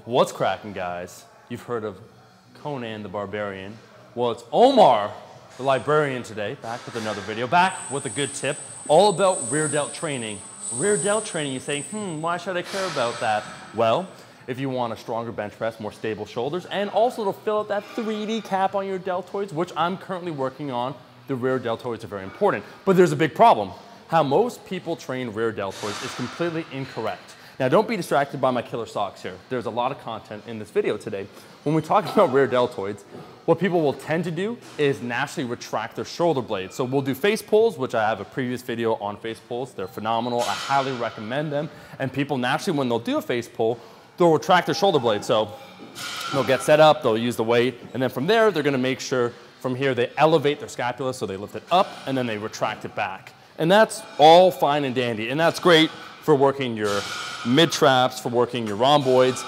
What's cracking, guys? You've heard of Conan the Barbarian. Well, it's Omar the Librarian today, back with another video, back with a good tip, all about rear delt training. Rear delt training, you say, why should I care about that? Well, if you want a stronger bench press, more stable shoulders, and also to fill out that 3D cap on your deltoids, which I'm currently working on, the rear deltoids are very important. But there's a big problem. How most people train rear deltoids is completely incorrect. Now, don't be distracted by my killer socks here. There's a lot of content in this video today. When we talk about rear deltoids, what people will tend to do is naturally retract their shoulder blades. So we'll do face pulls, which I have a previous video on face pulls. They're phenomenal. I highly recommend them. And people naturally, when they'll do a face pull, they'll retract their shoulder blade. So they'll get set up, they'll use the weight, and then from there, they're gonna make sure from here they elevate their scapula, so they lift it up, and then they retract it back. And that's all fine and dandy, and that's great for working your mid-traps, for working your rhomboids.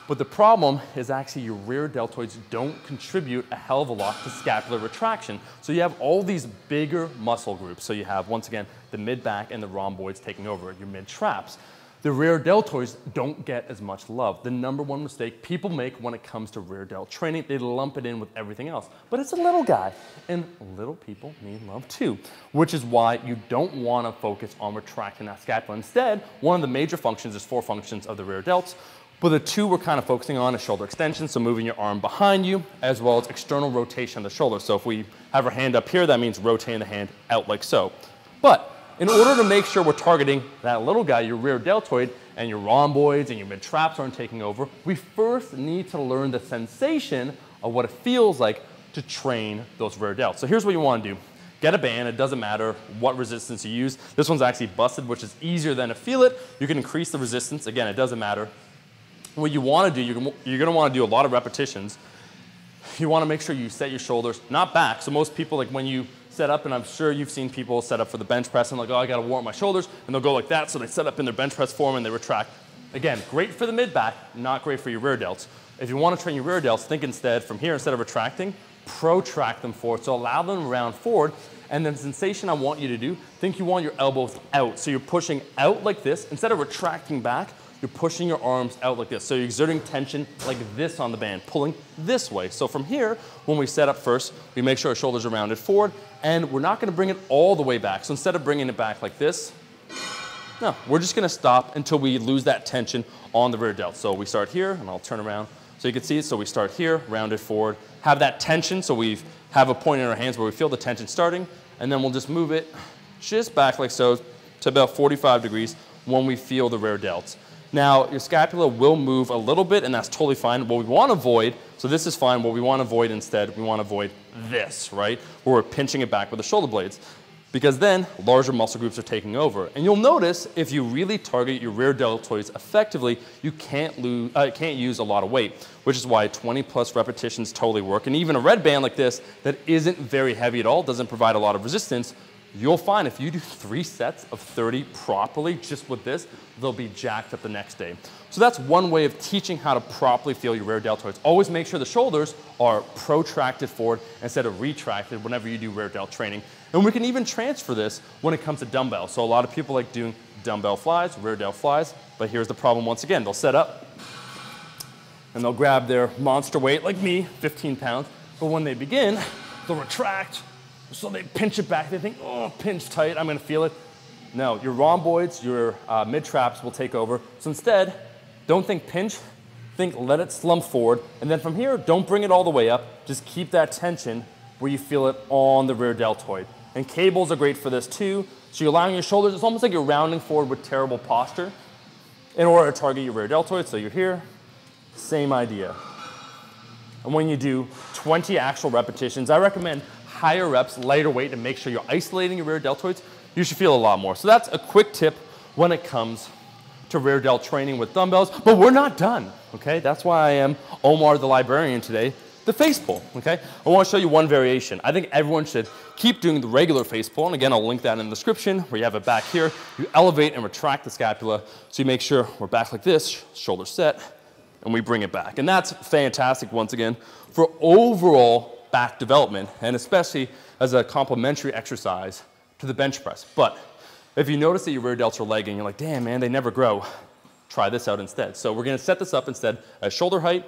But the problem is actually your rear deltoids don't contribute a hell of a lot to scapular retraction. So you have all these bigger muscle groups. So you have, once again, the mid-back and the rhomboids taking over, your mid-traps. The rear deltoids don't get as much love. The number one mistake people make when it comes to rear delt training, they lump it in with everything else. But it's a little guy, and little people need love too, which is why you don't want to focus on retracting that scapula. Instead, one of the major functions is 4 functions of the rear delts, but the 2 we're kind of focusing on is shoulder extension, so moving your arm behind you, as well as external rotation of the shoulder. So if we have our hand up here, that means rotating the hand out like so. But in order to make sure we're targeting that little guy, your rear deltoid, and your rhomboids and your mid-traps aren't taking over, we first need to learn the sensation of what it feels like to train those rear delts. So here's what you want to do. Get a band. It doesn't matter what resistance you use. This one's actually busted, which is easier than to feel it. You can increase the resistance. Again, it doesn't matter. What you want to do, you're going to want to do a lot of repetitions. You want to make sure you set your shoulders, not back. So most people, like when you set up, and I'm sure you've seen people set up for the bench press and like, oh, I got to warm my shoulders, and they'll go like that, so they set up in their bench press form and they retract. Again, great for the mid-back, not great for your rear delts. If you want to train your rear delts, think instead, from here, instead of retracting, protract them forward. So allow them to round forward, and then the sensation I want you to do, think you want your elbows out. So you're pushing out like this. Instead of retracting back, you're pushing your arms out like this. So you're exerting tension like this on the band, pulling this way. So from here, when we set up first, we make sure our shoulders are rounded forward, and we're not gonna bring it all the way back. So instead of bringing it back like this, no, we're just gonna stop until we lose that tension on the rear delt. So we start here, and I'll turn around so you can see it. So we start here, rounded forward, have that tension, so we have a point in our hands where we feel the tension starting, and then we'll just move it just back like so to about 45 degrees when we feel the rear delts. Now, your scapula will move a little bit, and that's totally fine. What we want to avoid, so this is fine, what we want to avoid instead, we want to avoid this, right? Where we're pinching it back with the shoulder blades. Because then, larger muscle groups are taking over. And you'll notice, if you really target your rear deltoids effectively, you can't use a lot of weight, which is why 20+ repetitions totally work. And even a red band like this, that isn't very heavy at all, doesn't provide a lot of resistance, you'll find if you do 3 sets of 30 properly, just with this, they'll be jacked up the next day. So that's one way of teaching how to properly feel your rear deltoids. Always make sure the shoulders are protracted forward instead of retracted whenever you do rear delt training. And we can even transfer this when it comes to dumbbells. So a lot of people like doing dumbbell flies, rear delt flies, but here's the problem once again. They'll set up and they'll grab their monster weight, like me, 15 pounds, but when they begin, they'll retract. So they pinch it back, they think, oh, pinch tight, I'm gonna feel it. No, your rhomboids, your mid-traps will take over. So instead, don't think pinch, think let it slump forward. And then from here, don't bring it all the way up. Just keep that tension where you feel it on the rear deltoid. And cables are great for this too. So you're allowing your shoulders, it's almost like you're rounding forward with terrible posture in order to target your rear deltoid. So you're here, same idea. And when you do 20 actual repetitions, I recommend higher reps, lighter weight, and make sure you're isolating your rear deltoids. You should feel a lot more. So that's a quick tip when it comes to rear delt training with dumbbells, but we're not done, okay? That's why I am Omar the Librarian today, the face pull, okay? I wanna show you one variation. I think everyone should keep doing the regular face pull, and again, I'll link that in the description, where you have it back here. You elevate and retract the scapula, so you make sure we're back like this, shoulders set, and we bring it back. And that's fantastic, once again, for overall back development, and especially as a complementary exercise to the bench press. But if you notice that your rear delts are lagging, you're like, damn man, they never grow. try this out instead. So we're gonna set this up instead as shoulder height.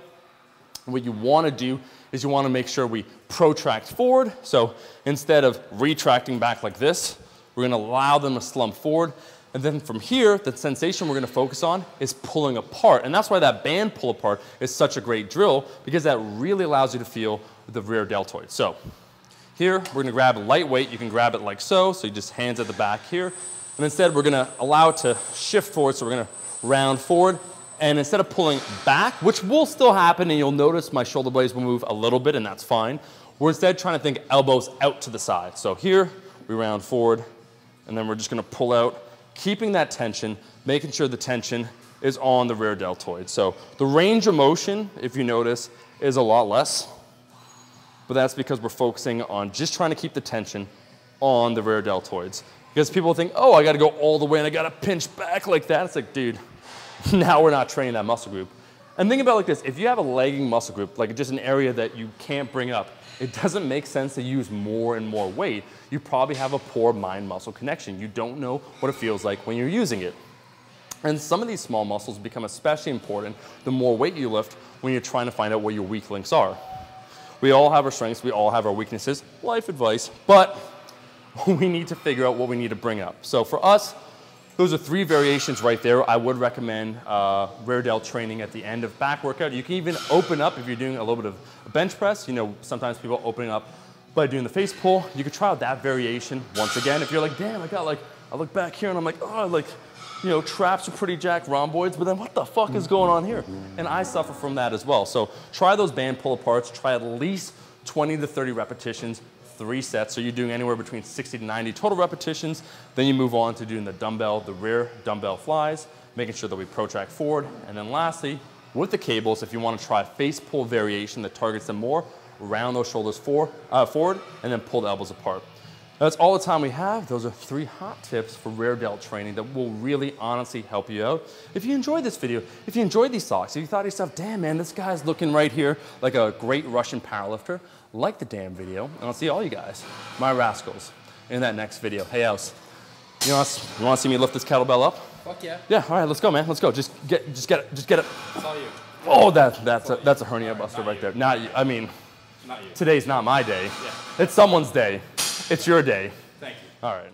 What you wanna do is you wanna make sure we protract forward. So instead of retracting back like this, we're gonna allow them to slump forward. And then from here, the sensation we're gonna focus on is pulling apart. And that's why that band pull apart is such a great drill, because that really allows you to feel the rear deltoid. So here, we're gonna grab a lightweight. You can grab it like so. So you just hands at the back here. And instead, we're gonna allow it to shift forward. So we're gonna round forward. And instead of pulling back, which will still happen, and you'll notice my shoulder blades will move a little bit, and that's fine. We're instead trying to think elbows out to the side. So here, we round forward, and then we're just gonna pull out, keeping that tension, making sure the tension is on the rear deltoid. So the range of motion, if you notice, is a lot less, but that's because we're focusing on just trying to keep the tension on the rear deltoids. Because people think, oh, I gotta go all the way and I gotta pinch back like that. It's like, dude, now we're not training that muscle group. And think about it like this, if you have a lagging muscle group, like just an area that you can't bring up, it doesn't make sense to use more and more weight. You probably have a poor mind-muscle connection. You don't know what it feels like when you're using it. And some of these small muscles become especially important the more weight you lift when you're trying to find out where your weak links are. We all have our strengths, we all have our weaknesses, life advice, but we need to figure out what we need to bring up. So for us, those are 3 variations right there. I would recommend rear delt training at the end of back workout. You can even open up if you're doing a little bit of bench press. You know, sometimes people opening up by doing the face pull. You could try out that variation once again. If you're like, damn, I look back here and I'm like, oh, like, you know, traps are pretty jacked rhomboids, but then what the fuck is going on here? And I suffer from that as well. So try those band pull aparts. Try at least 20 to 30 repetitions. 3 sets, so you're doing anywhere between 60 to 90 total repetitions. Then you move on to doing the rear dumbbell flies, making sure that we protract forward. And then lastly, with the cables, if you want to try a face pull variation that targets them more, round those shoulders forward, and then pull the elbows apart. That's all the time we have. Those are 3 hot tips for rear delt training that will really honestly help you out. If you enjoyed this video, if you enjoyed these socks, if you thought to yourself, damn man, this guy's looking right here like a great Russian powerlifter, like the damn video, and I'll see all you guys, my rascals, in that next video. Hey, House, you want to see me lift this kettlebell up? Fuck yeah. Yeah, all right, let's go, man. Let's go. Just get it. It's all you. Oh, that's a hernia buster right there. Not you. I mean, not you. Today's not my day. Yeah. It's someone's day. It's your day. Thank you. All right.